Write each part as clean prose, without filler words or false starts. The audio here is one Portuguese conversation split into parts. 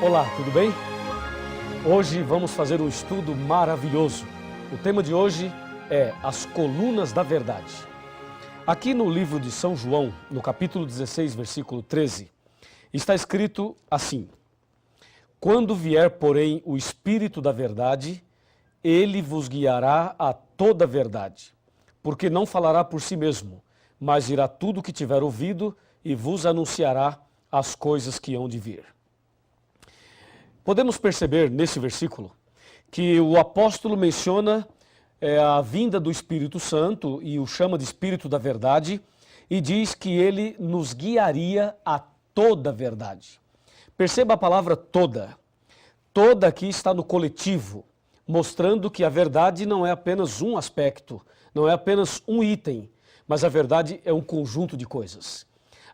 Olá, tudo bem? Hoje vamos fazer um estudo maravilhoso. O tema de hoje é as colunas da verdade. Aqui no livro de São João, no capítulo 16, versículo 13, está escrito assim: Quando vier, porém, o Espírito da verdade, ele vos guiará a toda a verdade, porque não falará por si mesmo, mas dirá tudo o que tiver ouvido e vos anunciará as coisas que hão de vir. Podemos perceber nesse versículo que o apóstolo menciona a vinda do Espírito Santo e o chama de Espírito da Verdade e diz que ele nos guiaria a toda a verdade. Perceba a palavra toda. Toda aqui está no coletivo, mostrando que a verdade não é apenas um aspecto, não é apenas um item, mas a verdade é um conjunto de coisas.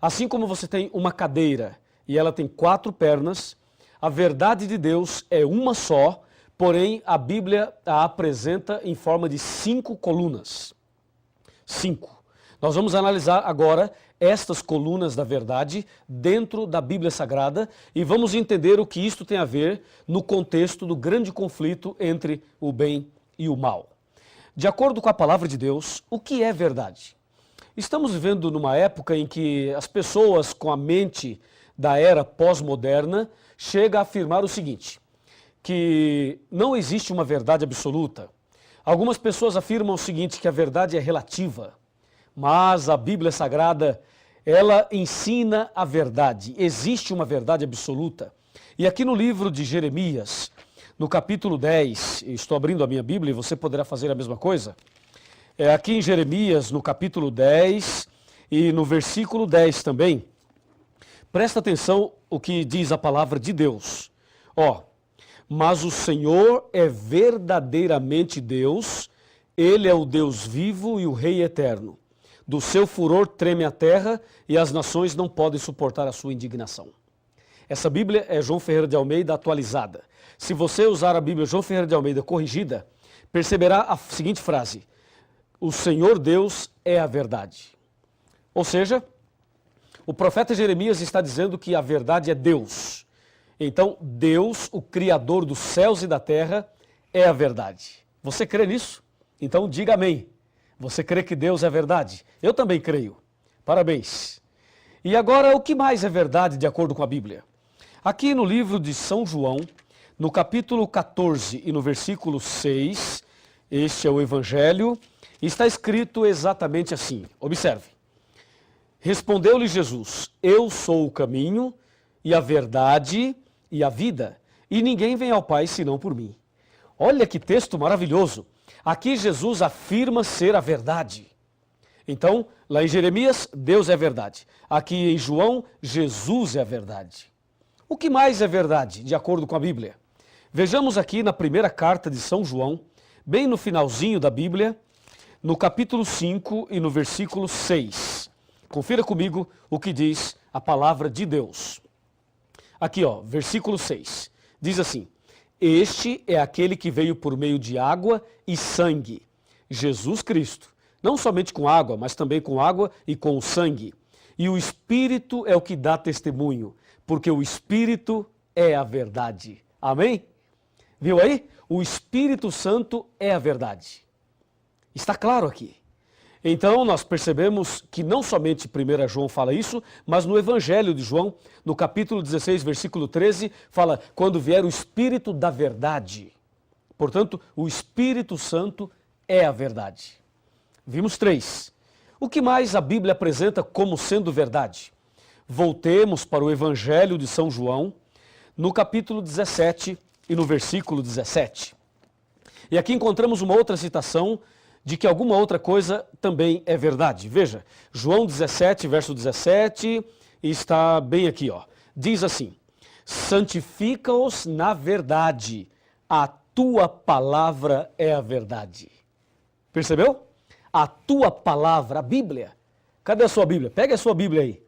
Assim como você tem uma cadeira e ela tem 4 pernas, a verdade de Deus é uma só, porém a Bíblia a apresenta em forma de 5 colunas. 5. Nós vamos analisar agora estas colunas da verdade dentro da Bíblia Sagrada e vamos entender o que isto tem a ver no contexto do grande conflito entre o bem e o mal. De acordo com a palavra de Deus, o que é verdade? Estamos vivendo numa época em que as pessoas com a mente da era pós-moderna chega a afirmar o seguinte, que não existe uma verdade absoluta. Algumas pessoas afirmam o seguinte, que a verdade é relativa, mas a Bíblia Sagrada, ela ensina a verdade. Existe uma verdade absoluta. E aqui no livro de Jeremias, no capítulo 10, estou abrindo a minha Bíblia e você poderá fazer a mesma coisa. Aqui em Jeremias, no capítulo 10 e no versículo 10 também, presta atenção o que diz a palavra de Deus. Mas o Senhor é verdadeiramente Deus, Ele é o Deus vivo e o Rei eterno. Do seu furor treme a terra e as nações não podem suportar a sua indignação. Essa Bíblia é João Ferreira de Almeida atualizada. Se você usar a Bíblia João Ferreira de Almeida corrigida, perceberá a seguinte frase: o Senhor Deus é a verdade. Ou seja, o profeta Jeremias está dizendo que a verdade é Deus. Então, Deus, o Criador dos céus e da terra, é a verdade. Você crê nisso? Então, diga amém. Você crê que Deus é verdade? Eu também creio. Parabéns. E agora, o que mais é verdade de acordo com a Bíblia? Aqui no livro de São João, no capítulo 14 e no versículo 6, este é o Evangelho, está escrito exatamente assim. Observe. Respondeu-lhe Jesus: Eu sou o caminho e a verdade e a vida, e ninguém vem ao Pai senão por mim. Olha que texto maravilhoso. Aqui Jesus afirma ser a verdade. Então, lá em Jeremias, Deus é a verdade. Aqui em João, Jesus é a verdade. O que mais é verdade, de acordo com a Bíblia? Vejamos aqui na primeira carta de São João, bem no finalzinho da Bíblia, no capítulo 5 e no versículo 6. Confira comigo o que diz a palavra de Deus. Aqui, versículo 6. Diz assim: Este é aquele que veio por meio de água e sangue, Jesus Cristo. Não somente com água, mas também com água e com o sangue. E o Espírito é o que dá testemunho, porque o Espírito é a verdade. Amém? Viu aí? O Espírito Santo é a verdade. Está claro aqui. Então, nós percebemos que não somente 1 João fala isso, mas no Evangelho de João, no capítulo 16, versículo 13, fala, quando vier o Espírito da verdade. Portanto, o Espírito Santo é a verdade. Vimos 3. O que mais a Bíblia apresenta como sendo verdade? Voltemos para o Evangelho de São João, no capítulo 17 e no versículo 17. E aqui encontramos uma outra citação de que alguma outra coisa também é verdade. Veja, João 17, verso 17, está bem aqui, Diz assim: santifica-os na verdade, a tua palavra é a verdade. Percebeu? A tua palavra, a Bíblia. Cadê a sua Bíblia? Pega a sua Bíblia aí.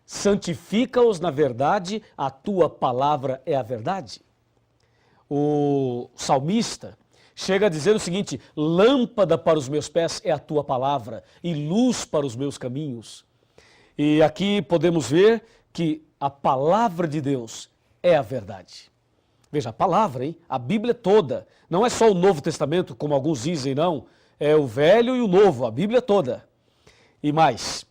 Santifica-os na verdade, a tua palavra é a verdade. O salmista chega a dizer o seguinte: lâmpada para os meus pés é a tua palavra e luz para os meus caminhos. E aqui podemos ver que a palavra de Deus é a verdade. Veja, a palavra, hein? A Bíblia toda. Não é só o Novo Testamento, como alguns dizem, não. É o Velho e o Novo, a Bíblia toda. E mais,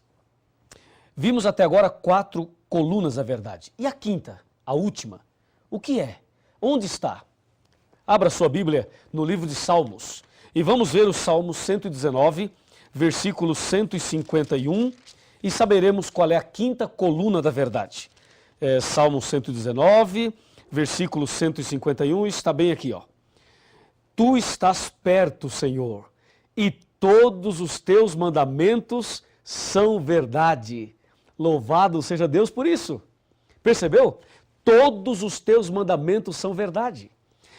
vimos até agora 4 colunas da verdade. E a quinta, a última, o que é? Onde está? Abra sua Bíblia no livro de Salmos e vamos ver o Salmo 119, versículo 151 e saberemos qual é a quinta coluna da verdade. Salmo 119, versículo 151, está bem aqui, ó. Tu estás perto, Senhor, e todos os teus mandamentos são verdade. Louvado seja Deus por isso. Percebeu? Todos os teus mandamentos são verdade.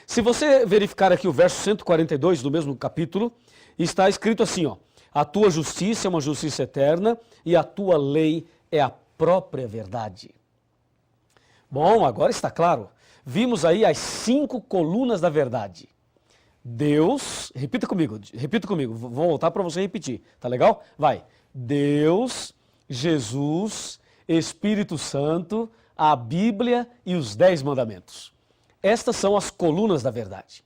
Se você verificar aqui o verso 142 do mesmo capítulo, está escrito assim, ó: a tua justiça é uma justiça eterna e a tua lei é a própria verdade. Bom, agora está claro. Vimos aí as 5 colunas da verdade. Deus, repita comigo, vou voltar para você repetir, tá legal? Vai. Deus, Jesus, Espírito Santo, a Bíblia e os 10 mandamentos. Estas são as colunas da verdade.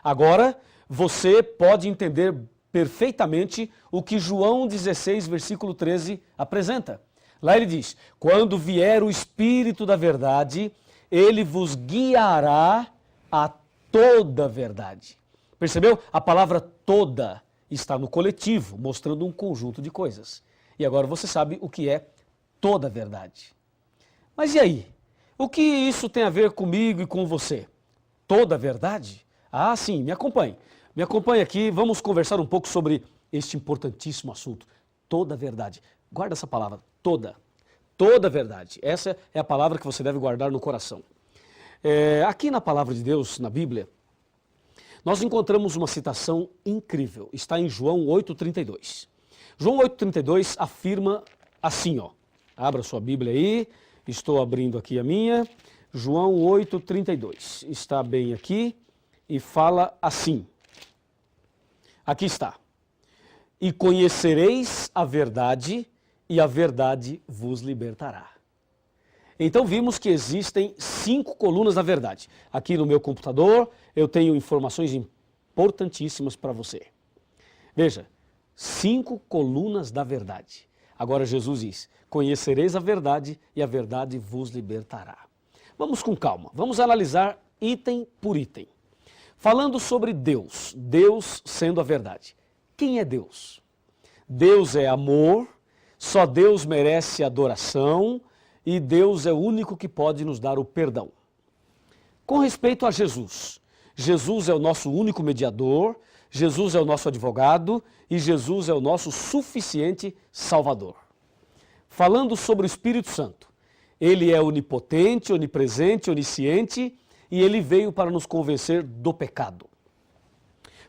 Agora, você pode entender perfeitamente o que João 16, versículo 13 apresenta. Lá ele diz: quando vier o Espírito da verdade, ele vos guiará a toda a verdade. Percebeu? A palavra toda está no coletivo, mostrando um conjunto de coisas. E agora você sabe o que é toda a verdade. Mas e aí? O que isso tem a ver comigo e com você? Toda a verdade? Ah, sim, me acompanhe. Me acompanhe aqui, vamos conversar um pouco sobre este importantíssimo assunto. Toda a verdade. Guarda essa palavra, toda. Toda a verdade. Essa é a palavra que você deve guardar no coração. Aqui na palavra de Deus, na Bíblia, nós encontramos uma citação incrível. Está em João 8,32. João 8,32 afirma assim, ó. Abra sua Bíblia aí. Estou abrindo aqui a minha. João 8,32. Está bem aqui e fala assim. Aqui está. E conhecereis a verdade, e a verdade vos libertará. Então vimos que existem 5 colunas da verdade. Aqui no meu computador eu tenho informações importantíssimas para você. Veja, 5 colunas da verdade. Agora Jesus diz: conhecereis a verdade e a verdade vos libertará. Vamos com calma, vamos analisar item por item. Falando sobre Deus, Deus sendo a verdade. Quem é Deus? Deus é amor, só Deus merece adoração e Deus é o único que pode nos dar o perdão. Com respeito a Jesus, Jesus é o nosso único mediador, Jesus é o nosso advogado e Jesus é o nosso suficiente Salvador. Falando sobre o Espírito Santo, ele é onipotente, onipresente, onisciente e ele veio para nos convencer do pecado.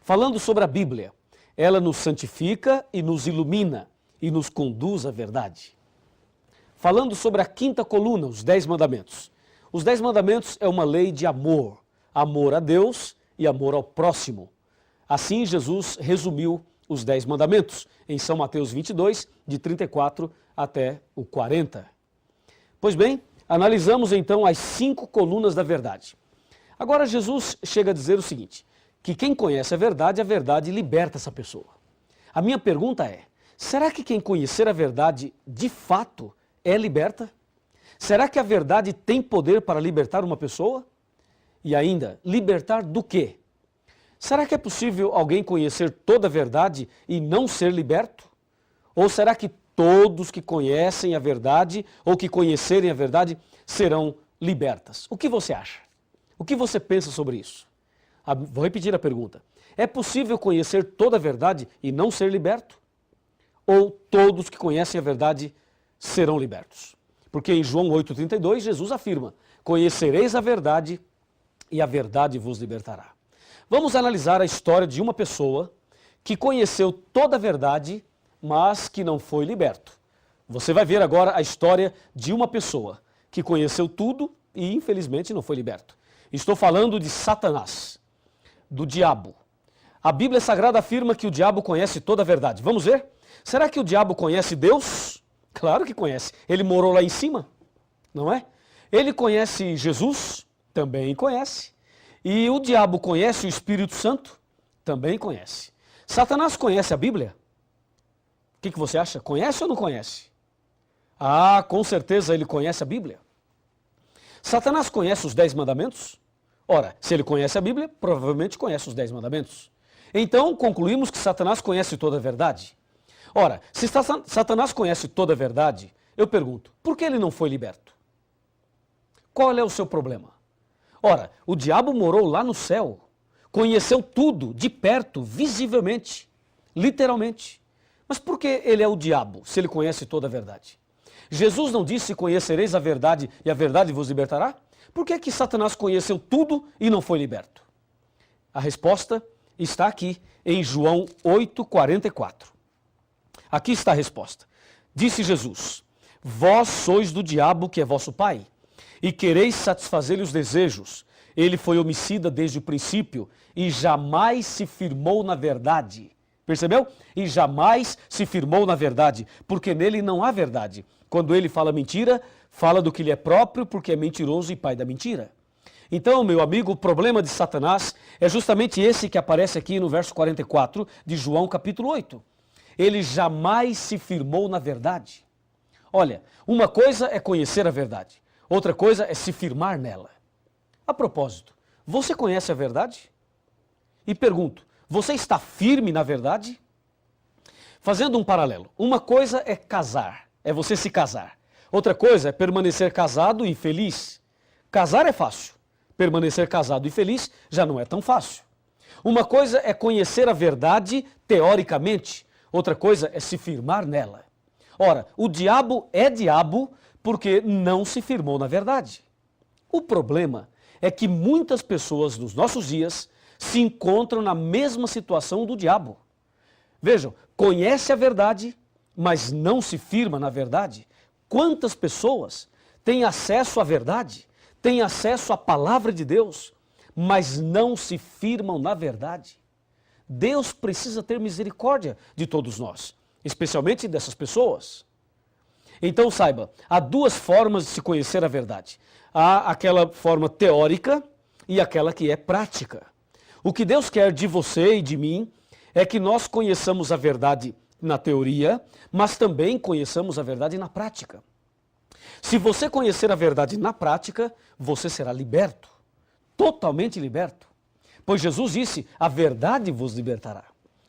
Falando sobre a Bíblia, ela nos santifica e nos ilumina e nos conduz à verdade. Falando sobre a quinta coluna, os 10 mandamentos. Os 10 mandamentos é uma lei de amor, amor a Deus e amor ao próximo. Assim Jesus resumiu os 10 mandamentos em São Mateus 22, de 34 até o 40. Pois bem, analisamos então as 5 colunas da verdade. Agora Jesus chega a dizer o seguinte, que quem conhece a verdade liberta essa pessoa. A minha pergunta é, será que quem conhecer a verdade de fato é liberta? Será que a verdade tem poder para libertar uma pessoa? E ainda, libertar do quê? Será que é possível alguém conhecer toda a verdade e não ser liberto? Ou será que todos que conhecem a verdade ou que conhecerem a verdade serão libertas? O que você acha? O que você pensa sobre isso? Vou repetir a pergunta. É possível conhecer toda a verdade e não ser liberto? Ou todos que conhecem a verdade serão libertos? Porque em João 8,32 Jesus afirma, conhecereis a verdade e a verdade vos libertará. Vamos analisar a história de uma pessoa que conheceu toda a verdade, mas que não foi liberto. Você vai ver agora a história de uma pessoa que conheceu tudo e infelizmente não foi liberto. Estou falando de Satanás, do diabo. A Bíblia Sagrada afirma que o diabo conhece toda a verdade. Vamos ver? Será que o diabo conhece Deus? Claro que conhece. Ele morou lá em cima, não é? Ele conhece Jesus? Também conhece. E o diabo conhece o Espírito Santo? Também conhece. Satanás conhece a Bíblia? O que você acha? Conhece ou não conhece? Ah, com certeza ele conhece a Bíblia. Satanás conhece os 10 mandamentos? Ora, se ele conhece a Bíblia, provavelmente conhece os 10 mandamentos. Então, concluímos que Satanás conhece toda a verdade. Ora, se Satanás conhece toda a verdade, eu pergunto, por que ele não foi liberto? Qual é o seu problema? Ora, o diabo morou lá no céu, conheceu tudo de perto, visivelmente, literalmente. Mas por que ele é o diabo, se ele conhece toda a verdade? Jesus não disse, conhecereis a verdade e a verdade vos libertará? Por que Satanás conheceu tudo e não foi liberto? A resposta está aqui em João 8,44. Aqui está a resposta. Disse Jesus, vós sois do diabo que é vosso pai, e quereis satisfazer-lhe os desejos. Ele foi homicida desde o princípio e jamais se firmou na verdade. Percebeu? E jamais se firmou na verdade, porque nele não há verdade. Quando ele fala mentira, fala do que lhe é próprio, porque é mentiroso e pai da mentira. Então, meu amigo, o problema de Satanás é justamente esse que aparece aqui no verso 44 de João capítulo 8. Ele jamais se firmou na verdade. Olha, uma coisa é conhecer a verdade, outra coisa é se firmar nela. A propósito, você conhece a verdade? E pergunto, você está firme na verdade? Fazendo um paralelo, uma coisa é casar, é você se casar. Outra coisa é permanecer casado e feliz. Casar é fácil, permanecer casado e feliz já não é tão fácil. Uma coisa é conhecer a verdade teoricamente, outra coisa é se firmar nela. Ora, o diabo é diabo porque não se firmou na verdade. O problema é que muitas pessoas nos nossos dias se encontram na mesma situação do diabo. Vejam, conhece a verdade, mas não se firma na verdade. Quantas pessoas têm acesso à verdade, têm acesso à palavra de Deus, mas não se firmam na verdade? Deus precisa ter misericórdia de todos nós, especialmente dessas pessoas. Então saiba, há duas formas de se conhecer a verdade. Há aquela forma teórica e aquela que é prática. O que Deus quer de você e de mim é que nós conheçamos a verdade na teoria, mas também conheçamos a verdade na prática. Se você conhecer a verdade na prática, você será liberto, totalmente liberto. Pois Jesus disse, a verdade vos libertará.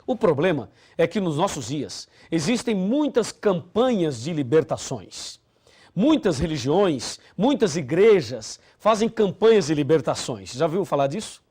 O problema é que nos nossos dias existem muitas campanhas de libertações. Muitas religiões, muitas igrejas fazem campanhas de libertações. Já ouviu falar disso?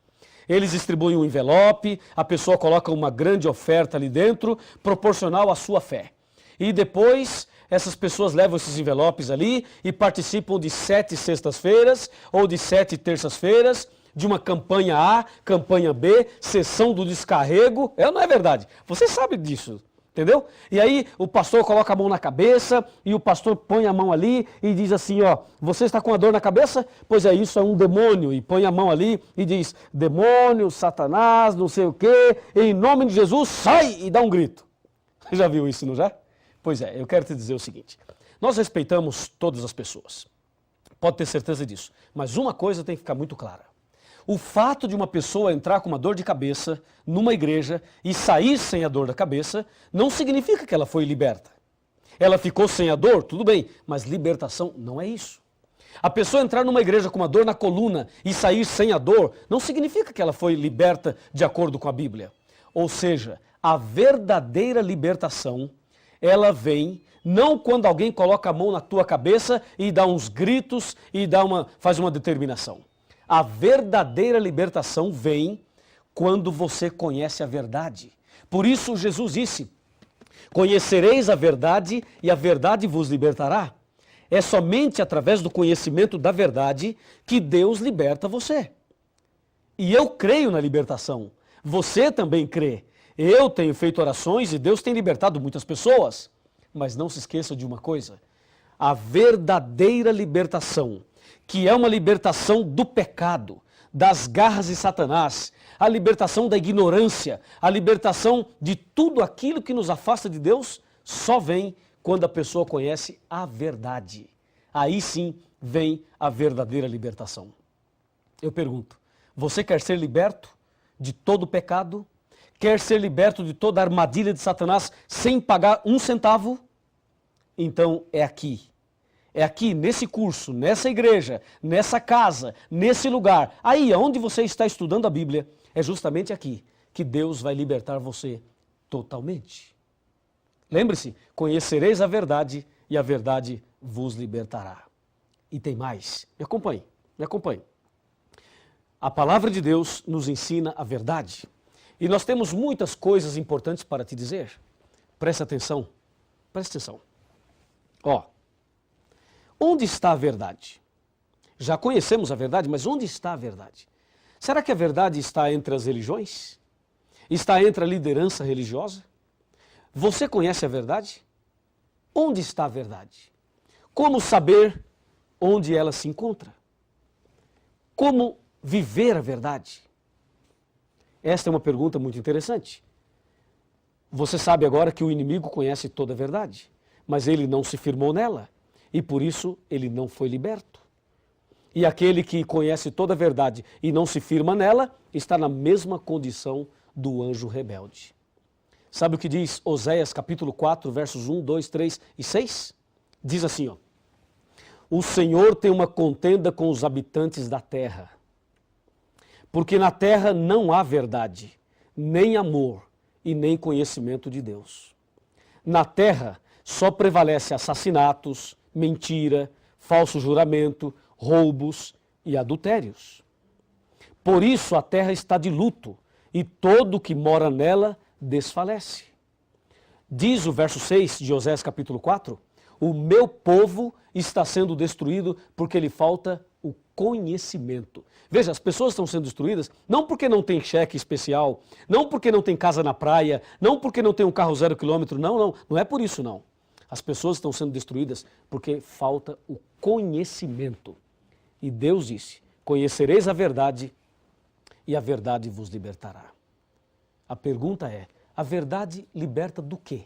Eles distribuem um envelope, a pessoa coloca uma grande oferta ali dentro, proporcional à sua fé. E depois, essas pessoas levam esses envelopes ali e participam de 7 sextas-feiras ou de 7 terças-feiras, de uma campanha A, campanha B, sessão do descarrego. Não é verdade? Você sabe disso. Entendeu? E aí o pastor coloca a mão na cabeça e o pastor põe a mão ali e diz assim, ó, você está com a dor na cabeça? Pois é, isso é um demônio. E põe a mão ali e diz, demônio, Satanás, não sei o quê, em nome de Jesus, sai! E dá um grito. Você já viu isso, não já? Pois é, eu quero te dizer o seguinte, nós respeitamos todas as pessoas, pode ter certeza disso, mas uma coisa tem que ficar muito clara. O fato de uma pessoa entrar com uma dor de cabeça numa igreja e sair sem a dor da cabeça não significa que ela foi liberta. Ela ficou sem a dor, tudo bem, mas libertação não é isso. A pessoa entrar numa igreja com uma dor na coluna e sair sem a dor não significa que ela foi liberta de acordo com a Bíblia. Ou seja, a verdadeira libertação, ela vem não quando alguém coloca a mão na tua cabeça e dá uns gritos e faz uma determinação. A verdadeira libertação vem quando você conhece a verdade. Por isso Jesus disse, conhecereis a verdade e a verdade vos libertará. É somente através do conhecimento da verdade que Deus liberta você. E eu creio na libertação. Você também crê. Eu tenho feito orações e Deus tem libertado muitas pessoas. Mas não se esqueça de uma coisa. A verdadeira libertação, que é uma libertação do pecado, das garras de Satanás, a libertação da ignorância, a libertação de tudo aquilo que nos afasta de Deus, só vem quando a pessoa conhece a verdade. aí sim vem a verdadeira libertação. Eu pergunto, você quer ser liberto de todo o pecado? Quer ser liberto de toda a armadilha de Satanás sem pagar um centavo? Então é aqui. É aqui, nesse curso, nessa igreja, nessa casa, nesse lugar, aí onde você está estudando a Bíblia, é justamente aqui que Deus vai libertar você totalmente. Lembre-se, conhecereis a verdade e a verdade vos libertará. E tem mais, me acompanhe, me acompanhe. A palavra de Deus nos ensina a verdade. E nós temos muitas coisas importantes para te dizer. Presta atenção, presta atenção. Ó, onde está a verdade? Já conhecemos a verdade, mas onde está a verdade? Será que a verdade está entre as religiões? Está entre a liderança religiosa? Você conhece a verdade? Onde está a verdade? Como saber onde ela se encontra? Como viver a verdade? Esta é uma pergunta muito interessante. Você sabe agora que o inimigo conhece toda a verdade, mas ele não se firmou nela e por isso ele não foi liberto. E aquele que conhece toda a verdade e não se firma nela está na mesma condição do anjo rebelde. Sabe o que diz Oséias capítulo 4, versos 1, 2, 3 e 6? Diz assim, ó: o Senhor tem uma contenda com os habitantes da terra, porque na terra não há verdade, nem amor e nem conhecimento de Deus. Na terra só prevalece assassinatos, mentira, falso juramento, roubos e adultérios. Por isso a terra está de luto e todo o que mora nela desfalece. Diz o verso 6 de Oséias capítulo 4, o meu povo está sendo destruído porque lhe falta o conhecimento. Veja, as pessoas estão sendo destruídas não porque não tem cheque especial, não porque não tem casa na praia, não porque não tem um carro 0 quilômetro, não é por isso não. As pessoas estão sendo destruídas porque falta o conhecimento. E Deus disse, conhecereis a verdade e a verdade vos libertará. A pergunta é, a verdade liberta do quê?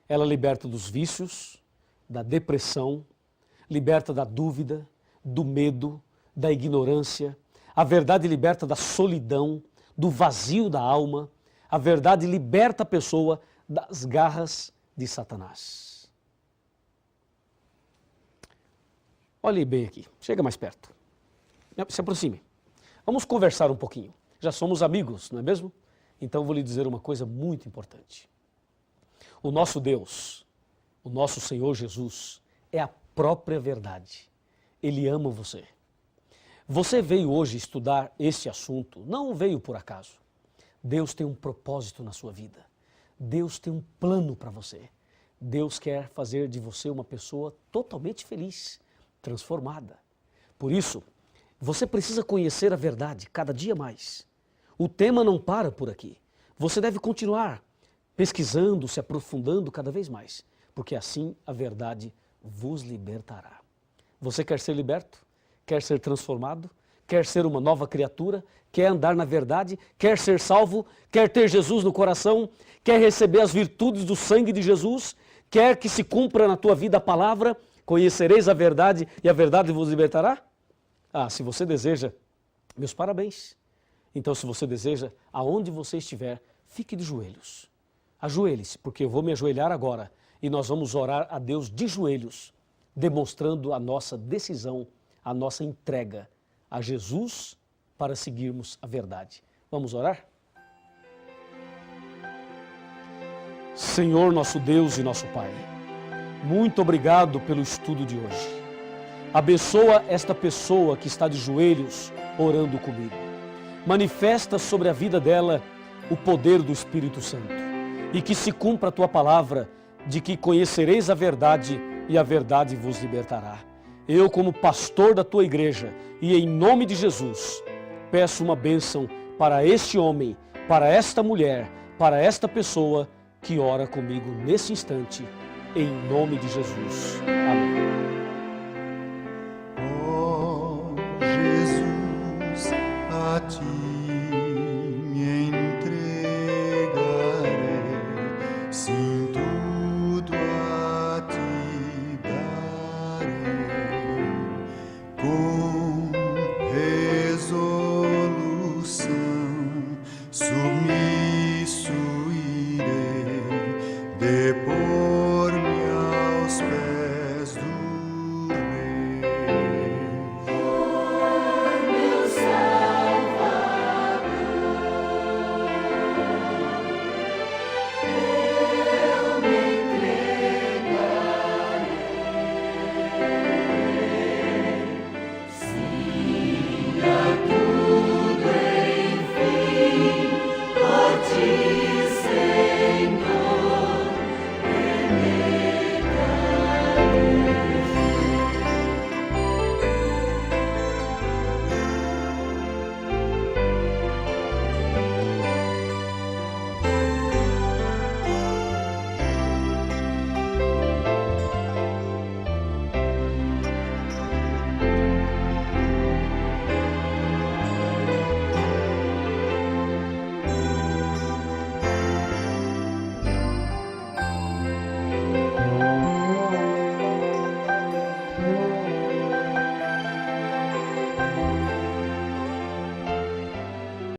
Ela liberta dos vícios, da depressão, liberta da dúvida, do medo, da ignorância. A verdade liberta da solidão, do vazio da alma. A verdade liberta a pessoa das garras de Satanás. Olhe bem aqui, chega mais perto. Se aproxime. Vamos conversar um pouquinho. Já somos amigos, não é mesmo? Então vou lhe dizer uma coisa muito importante. O nosso Deus, o nosso Senhor Jesus, é a própria verdade. Ele ama você. Você veio hoje estudar este assunto, não veio por acaso. Deus tem um propósito na sua vida. Deus tem um plano para você. Deus quer fazer de você uma pessoa totalmente feliz, transformada. Por isso, você precisa conhecer a verdade cada dia mais. O tema não para por aqui. Você deve continuar pesquisando, se aprofundando cada vez mais, porque assim a verdade vos libertará. Você quer ser liberto? Quer ser transformado? Quer ser uma nova criatura? Quer andar na verdade? Quer ser salvo? Quer ter Jesus no coração? Quer receber as virtudes do sangue de Jesus? Quer que se cumpra na tua vida a palavra? Conhecereis a verdade e a verdade vos libertará? Ah, se você deseja, meus parabéns. Então, se você deseja, aonde você estiver, fique de joelhos. Ajoelhe-se, porque eu vou me ajoelhar agora e nós vamos orar a Deus de joelhos, demonstrando a nossa decisão, a nossa entrega a Jesus para seguirmos a verdade. Vamos orar? Senhor, nosso Deus e nosso Pai, muito obrigado pelo estudo de hoje. Abençoa esta pessoa que está de joelhos orando comigo. Manifesta sobre a vida dela o poder do Espírito Santo e que se cumpra a tua palavra de que conhecereis a verdade e a verdade vos libertará. Eu, como pastor da tua igreja e em nome de Jesus, peço uma bênção para este homem, para esta mulher, para esta pessoa que ora comigo nesse instante, em nome de Jesus. Amém. Jesus, a ti me entregarei, sim, tudo a ti darei. con